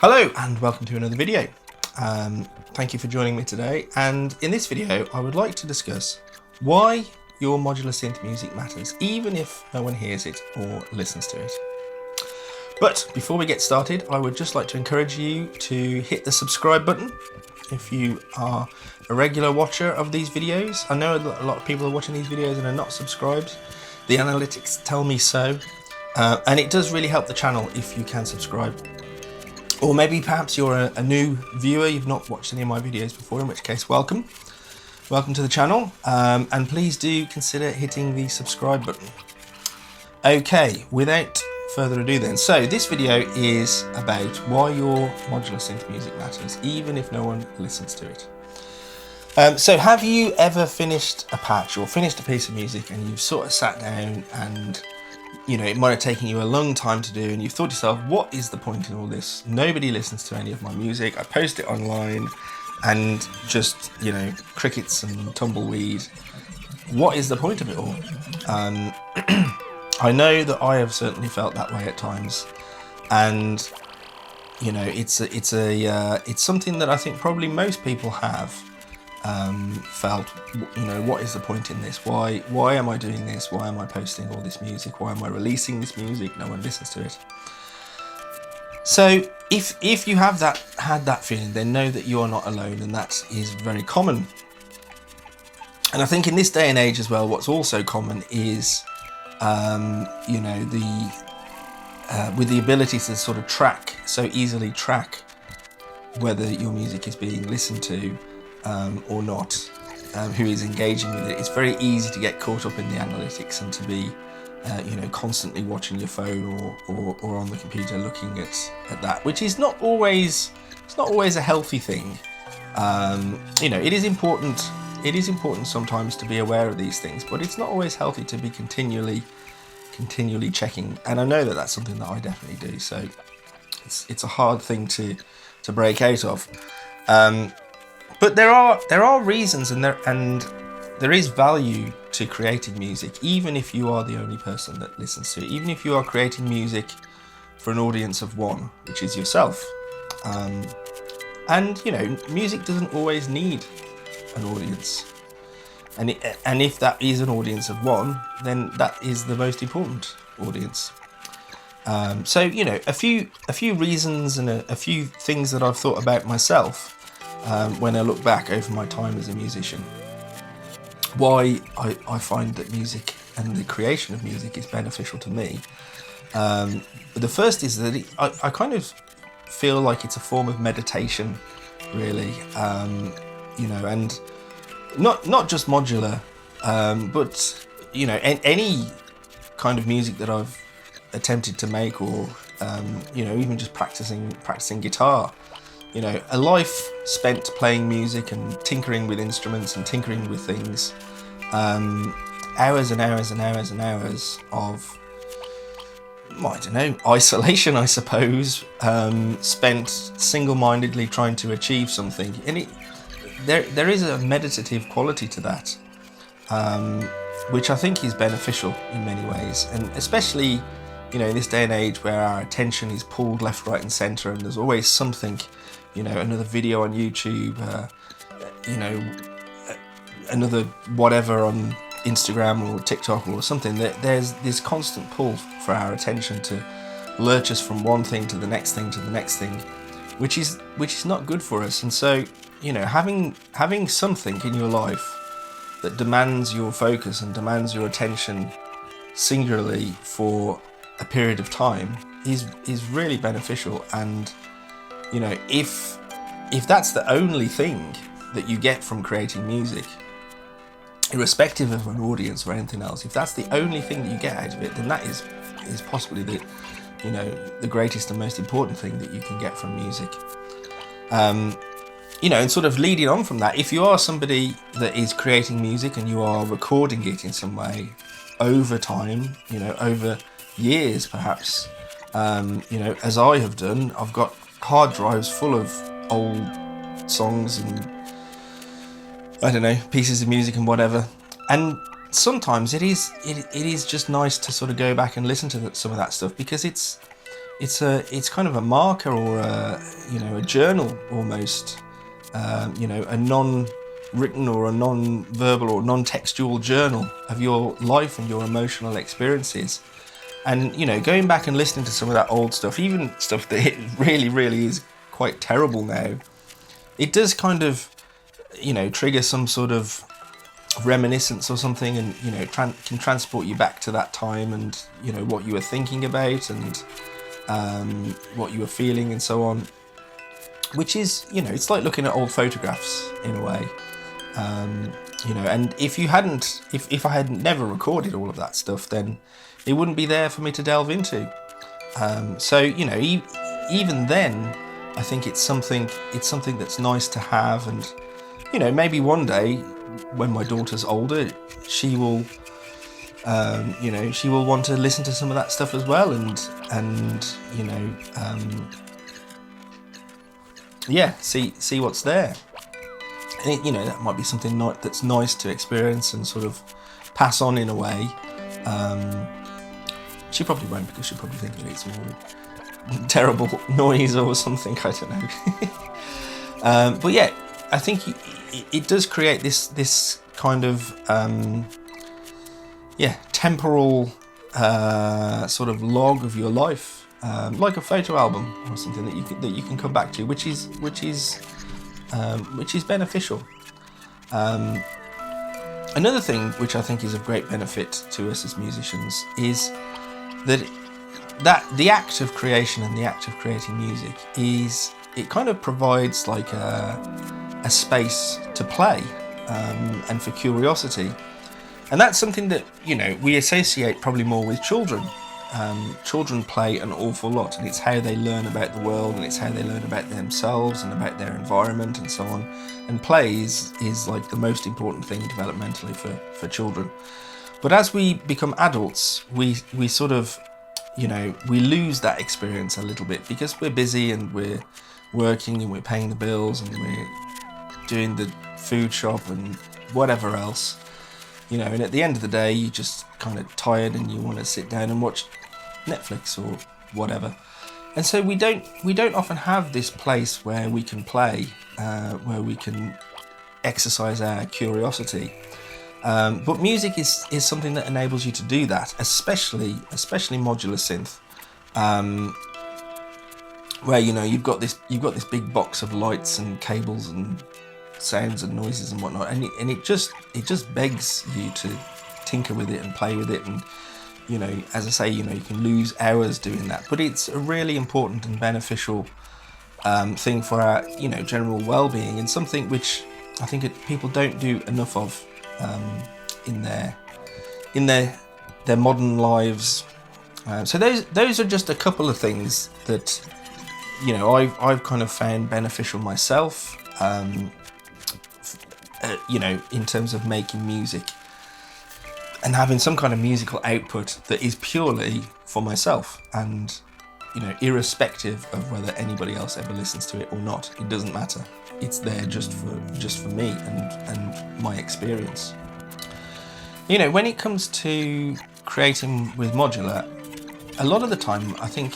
Hello and welcome to another video. Thank you for joining me today, and in this video I would like to discuss why your modular synth music matters even if no one hears it or listens to it. But before we get started, I would just like to encourage you to hit the subscribe button if you are a regular watcher of these videos. I know a lot of people are watching these videos and are not subscribed. The analytics tell me so, and it does really help the channel if you can subscribe. Or maybe perhaps you're a new viewer, you've not watched any of my videos before, in which case welcome to the channel, and please do consider hitting the subscribe button. Okay, without further ado then, so this video is about why your modular synth music matters even if no one listens to it. So have you ever finished a patch or finished a piece of music and you've sort of sat down and it might have taken you a long time to do, and you've thought to yourself, what is the point in all this? Nobody listens to any of my music. I post it online and just, crickets and tumbleweed. What is the point of it all? I know that I have certainly felt that way at times, and it's something that I think probably most people have felt. What is the point in this? Why am I doing this? Why am I posting all this music? Why am I releasing this music? No one listens to it. So if you have had that feeling, then know that you are not alone, and that is very common. And I think in this day and age as well, what's also common is with the ability to sort of so easily track whether your music is being listened to or not, who is engaging with it. It's very easy to get caught up in the analytics and to be constantly watching your phone or on the computer looking at that, which is not always a healthy thing. It is important sometimes to be aware of these things, but it's not always healthy to be continually checking, and I know that that's something that I definitely do, so it's a hard thing to break out of. But there are reasons, and there is value to creating music, even if you are the only person that listens to it, even if you are creating music for an audience of one, which is yourself. Music doesn't always need an audience, and if that is an audience of one, then that is the most important audience. A few reasons and a few things that I've thought about myself when I look back over my time as a musician, why I find that music and the creation of music is beneficial to me. The first is that I kind of feel like it's a form of meditation, really, and not just modular, but any kind of music that I've attempted to make, or even just practicing guitar. A life spent playing music and tinkering with instruments and tinkering with things. Hours and hours and hours and hours of, isolation, I suppose, spent single-mindedly trying to achieve something. And there is a meditative quality to that, which I think is beneficial in many ways. And especially, in this day and age where our attention is pulled left, right and centre, and there's always something, another video on YouTube, another whatever on Instagram or TikTok or something, that there's this constant pull for our attention to lurch us from one thing to the next thing to the next thing, which is not good for us. And so, having something in your life that demands your focus and demands your attention singularly for a period of time is really beneficial. And if that's the only thing that you get from creating music, irrespective of an audience or anything else, if that's the only thing that you get out of it, then that is possibly the greatest and most important thing that you can get from music. And sort of leading on from that, if you are somebody that is creating music and you are recording it in some way over time, over years perhaps, as I have done, I've got hard drives full of old songs and pieces of music and whatever, and sometimes it is just nice to sort of go back and listen to some of that stuff, because it's it's kind of a marker, or a journal almost, a non-written or a non-verbal or non-textual journal of your life and your emotional experiences. And going back and listening to some of that old stuff, even stuff that it really is quite terrible now, it does kind of trigger some sort of reminiscence or something, and can transport you back to that time, and what you were thinking about, and what you were feeling, and so on, which is it's like looking at old photographs in a way. And if I had never recorded all of that stuff, then it wouldn't be there for me to delve into. So even then, I think it's something that's nice to have. And maybe one day when my daughter's older, she will want to listen to some of that stuff as well, and see what's there. And that might be something that's nice to experience and sort of pass on in a way. She probably won't, because she'll probably think that it's all terrible noise or something, I don't know. But yeah, I think it does create this kind of temporal sort of log of your life, like a photo album or something that you can come back to, which is beneficial. Another thing which I think is of great benefit to us as musicians is that the act of creation and the act of creating music it kind of provides like a space to play, and for curiosity. And that's something that we associate probably more with children. Children play an awful lot, and it's how they learn about the world, and it's how they learn about themselves and about their environment and so on. And play is like the most important thing developmentally for children. But as we become adults, we sort of we lose that experience a little bit, because we're busy and we're working and we're paying the bills and we're doing the food shop and whatever else. And at the end of the day, you're just kind of tired and you want to sit down and watch Netflix or whatever. And so we don't often have this place where we can play, where we can exercise our curiosity. But music is something that enables you to do that, especially modular synth, where you've got this big box of lights and cables and sounds and noises and whatnot, and it just begs you to tinker with it and play with it. And as I say, you can lose hours doing that, but it's a really important and beneficial thing for our general well-being, and something which I think people don't do enough of in their modern lives. So those are just a couple of things that I've kind of found beneficial myself, in terms of making music and having some kind of musical output that is purely for myself, and irrespective of whether anybody else ever listens to it or not. It doesn't matter. It's there just for me and my experience. When it comes to creating with modular, a lot of the time I think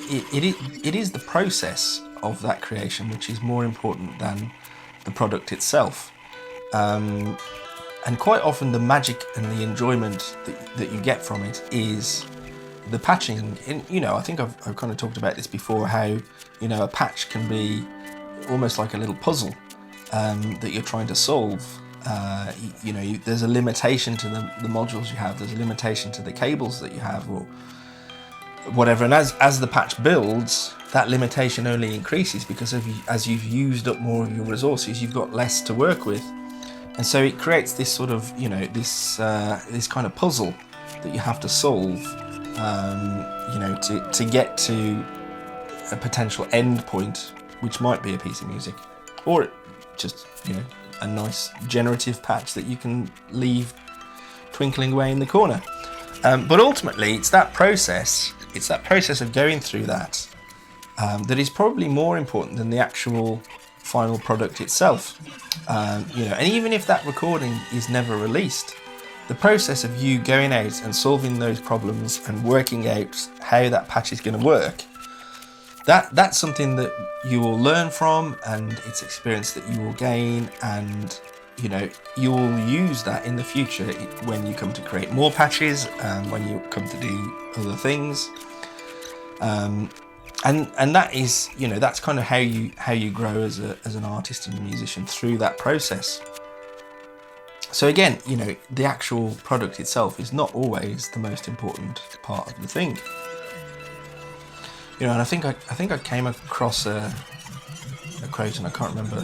it is the process of that creation which is more important than the product itself. And quite often the magic and the enjoyment that you get from it is the patching. And I think I've kind of talked about this before, how a patch can be almost like a little puzzle that you're trying to solve. There's a limitation to the modules you have, there's a limitation to the cables that you have, or whatever, and as the patch builds, that limitation only increases, because as you've used up more of your resources, you've got less to work with. And so it creates this sort of this kind of puzzle that you have to solve, to get to a potential end point, which might be a piece of music, or just a nice generative patch that you can leave twinkling away in the corner. But ultimately, it's that process of going through that that is probably more important than the actual final product itself. And even if that recording is never released, the process of you going out and solving those problems and working out how that patch is going to work that's something that you will learn from, and it's experience that you will gain, and you will use that in the future when you come to create more patches, when you come to do other things, and that is that's kind of how you grow as an artist and a musician, through that process. So again, the actual product itself is not always the most important part of the thing. And I think I came across a quote, and I can't remember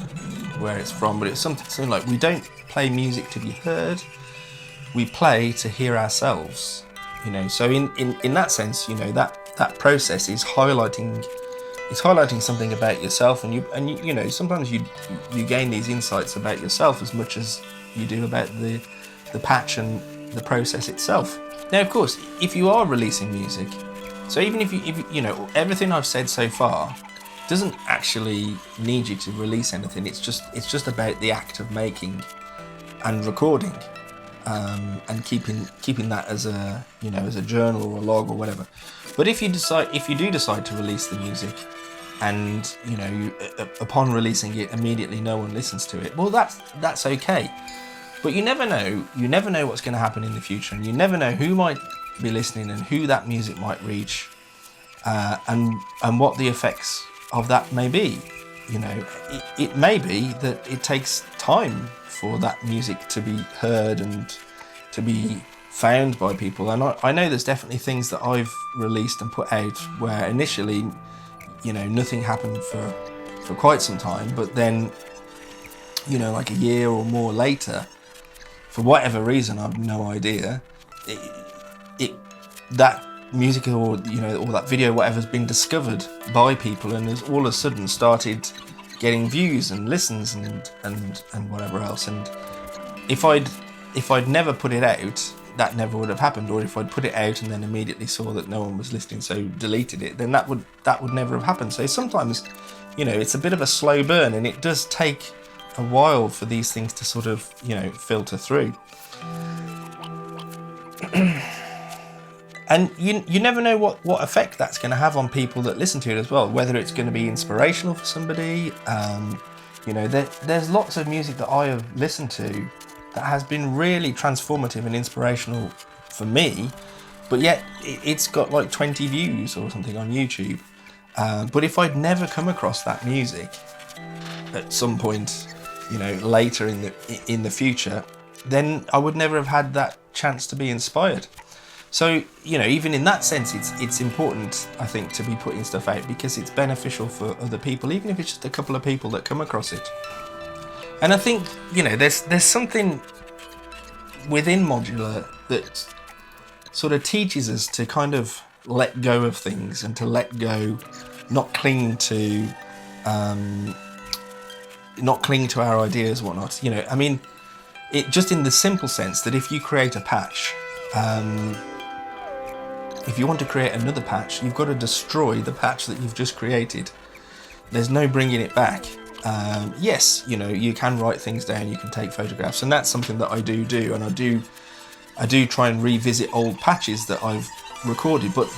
where it's from, but it's something like, "We don't play music to be heard, we play to hear ourselves." So in that sense, that process is highlighting something about yourself, and sometimes you gain these insights about yourself as much as you do about the patch and the process itself. Now, of course, if you are releasing music, so even if everything I've said so far doesn't actually need you to release anything. It's just about the act of making and recording, and keeping that as a journal or a log or whatever. But if you do decide to release the music, and upon releasing it immediately no one listens to it, well, that's okay. But you never know what's going to happen in the future, and you never know who might be listening and who that music might reach, and what the effects of that may be. It may be that it takes time for that music to be heard and to be found by people. And I know there's definitely things that I've released and put out where initially, nothing happened for quite some time, but then, like a year or more later, for whatever reason, I've no idea, that music or that video, whatever's been discovered by people, and has all of a sudden started getting views and listens and whatever else. And if I'd never put it out, that never would have happened. Or if I'd put it out and then immediately saw that no one was listening, so deleted it, then that would never have happened. So sometimes, it's a bit of a slow burn, and it does take a while for these things to sort of filter through. And you never know what effect that's going to have on people that listen to it as well, whether it's going to be inspirational for somebody. There's lots of music that I have listened to that has been really transformative and inspirational for me, but yet it's got like 20 views or something on YouTube. But if I'd never come across that music at some point, later in the future, then I would never have had that chance to be inspired. So, even in that sense, it's important, I think, to be putting stuff out, because it's beneficial for other people, even if it's just a couple of people that come across it. And I think, there's something within Modular that sort of teaches us to kind of let go of things, and to let go, not cling to our ideas, whatnot. It just in the simple sense that if you create a patch, if you want to create another patch, you've got to destroy the patch that you've just created. There's no bringing it back. Yes, you can write things down, you can take photographs, and that's something that I do, and I do try and revisit old patches that I've recorded, but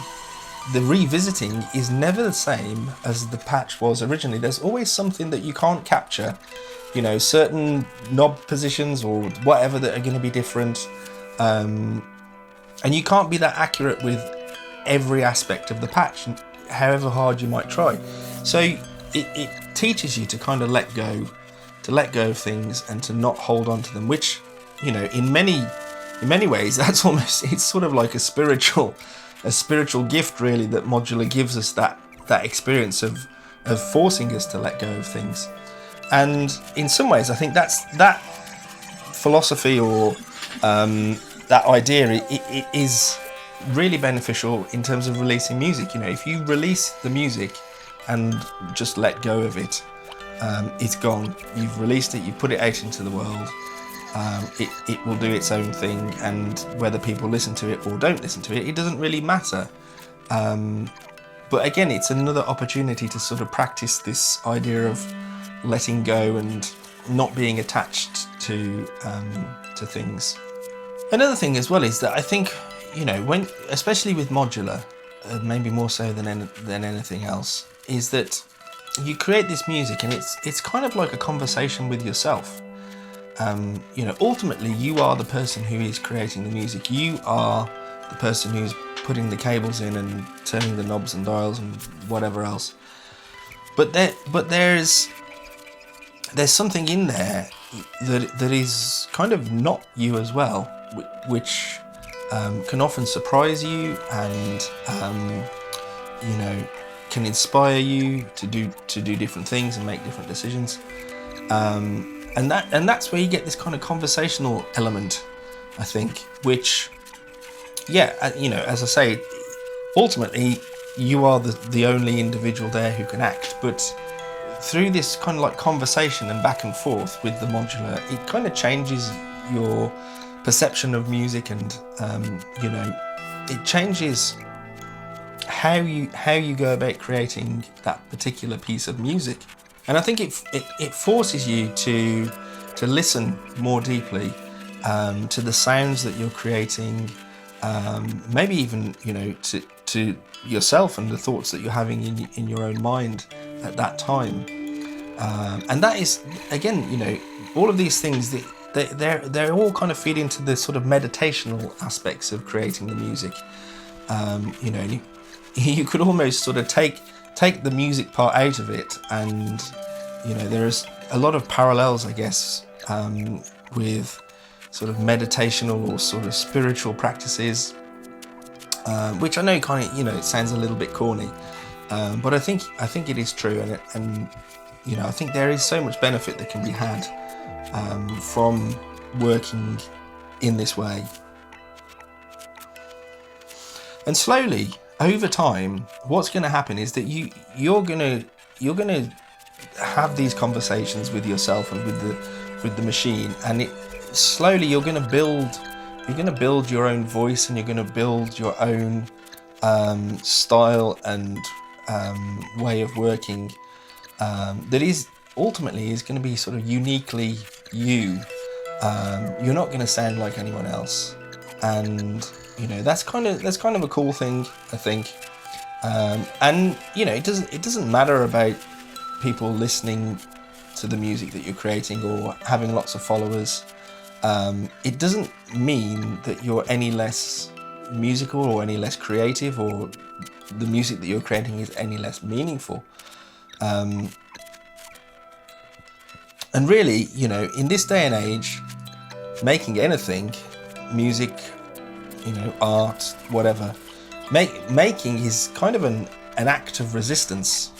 the revisiting is never the same as the patch was originally. There's always something that you can't capture, certain knob positions or whatever that are going to be different, and you can't be that accurate with every aspect of the patch, however hard you might try. So it teaches you to kind of let go of things, and to not hold on to them, which, in many ways, it's sort of like a spiritual gift, really, that Modular gives us, that experience of forcing us to let go of things. And in some ways, I think that philosophy, or that idea, it is really beneficial in terms of releasing music. If you release the music and just let go of it, it's gone. You've released it, you've put it out into the world. It will do its own thing, and whether people listen to it or don't listen to it, it doesn't really matter. But again, it's another opportunity to sort of practice this idea of letting go and not being attached to things. Another thing as well is that I think, when, especially with Modular, maybe more so than anything else, is that you create this music, and it's kind of like a conversation with yourself. Ultimately, you are the person who is creating the music. You are the person who's putting the cables in and turning the knobs and dials and whatever else. But there's something in there that is kind of not you as well, which can often surprise you, and can inspire you to do different things and make different decisions. And that's where you get this kind of conversational element, I think, which, as I say, ultimately you are the only individual there who can act. But through this kind of like conversation and back and forth with the modular, it kind of changes your perception of music, and it changes how you go about creating that particular piece of music. And I think it forces you to listen more deeply to the sounds that you're creating, maybe even to yourself and the thoughts that you're having in your own mind at that time. And that is, again, all of these things, they're all kind of feed into the sort of meditational aspects of creating the music. You could almost sort of take the music part out of it, and there's a lot of parallels, I guess, with sort of meditational or sort of spiritual practices, which I know kind of it sounds a little bit corny, but I think it is true, and I think there is so much benefit that can be had from working in this way. And slowly, over time, what's going to happen is that you're going to have these conversations with yourself and with the machine, and slowly you're going to build your own voice, and you're going to build your own style and way of working that is ultimately going to be sort of uniquely you. You're not going to sound like anyone else, and that's kind of a cool thing, I think. And it doesn't matter about people listening to the music that you're creating or having lots of followers. It doesn't mean that you're any less musical or any less creative, or the music that you're creating is any less meaningful. And really, in this day and age, making anything, music, art, whatever, making is kind of an act of resistance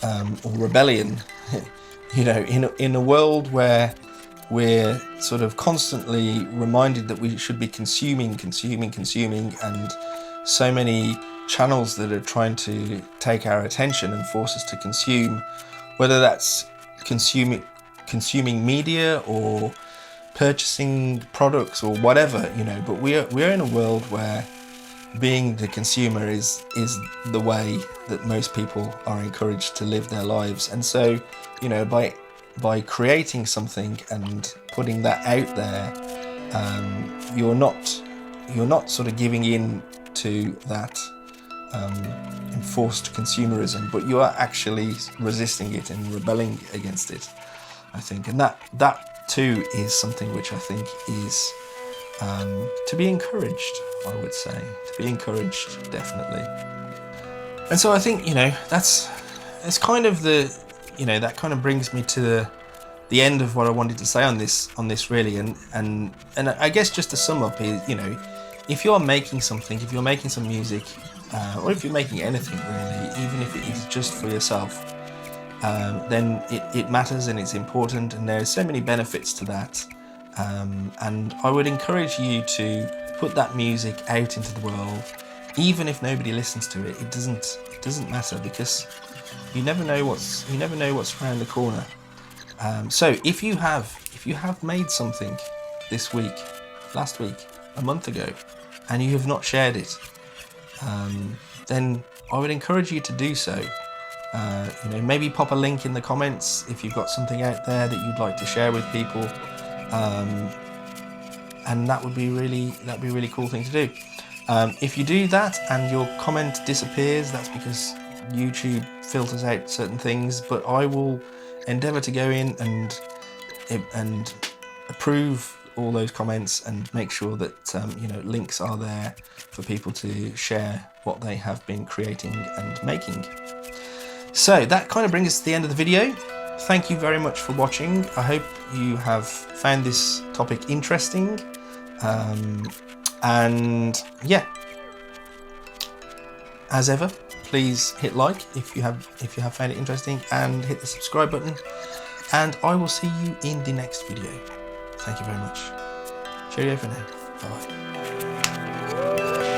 or rebellion. In a world where we're sort of constantly reminded that we should be consuming, and so many channels that are trying to take our attention and force us to consume, whether that's consuming media or purchasing products or whatever, but we're in a world where being the consumer is the way that most people are encouraged to live their lives. And so, by creating something and putting that out there, you're not sort of giving in to that enforced consumerism, but you are actually resisting it and rebelling against it, I think. And that too is something which I think is to be encouraged, I would say. To be encouraged, definitely. And so I think, that's kind of that kind of brings me to the end of what I wanted to say on this really. And I guess just to sum up is, if you're making something, if you're making some music, or if you're making anything really, even if it is just for yourself, then it matters and it's important, and there's so many benefits to that. And I would encourage you to put that music out into the world, even if nobody listens to it. It doesn't matter, because you never know what's around the corner. So if you have made something this week, last week, a month ago, and you have not shared it, then I would encourage you to do so. Maybe pop a link in the comments if you've got something out there that you'd like to share with people, and that'd be a really cool thing to do. If you do that and your comment disappears, that's because YouTube filters out certain things, but I will endeavour to go in and approve all those comments and make sure that links are there for people to share what they have been creating and making. So that kind of brings us to the end of the video. Thank you very much for watching. I hope you have found this topic interesting, and yeah, as ever, please hit like if you have found it interesting, and hit the subscribe button, and I will see you in the next video. Thank you very much. Cheerio for now. Bye bye.